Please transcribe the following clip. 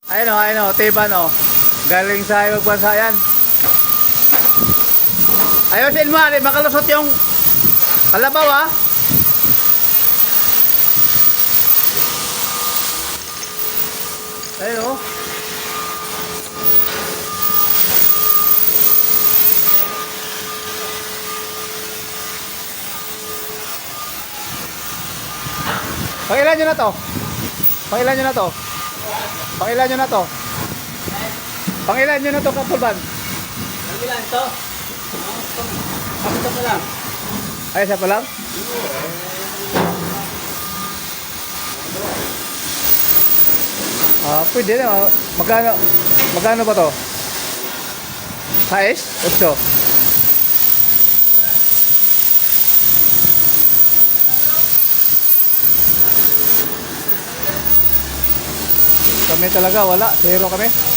Ayun o, Tiban o. Galing sa ibang bansa yan. Ayusin mo, makalusot yung kalabaw ha. Ayun o. Pangilan nyo na to? Pangilan nyo na to? Pangilan nyo na to? Pangilan nyo na to, Kapulban? Pangilan to? Ito pa lang. Ay, isa pa lang? Pwede na. Magkano ba to? 6? 8? Kami talaga, wala. Zero kami.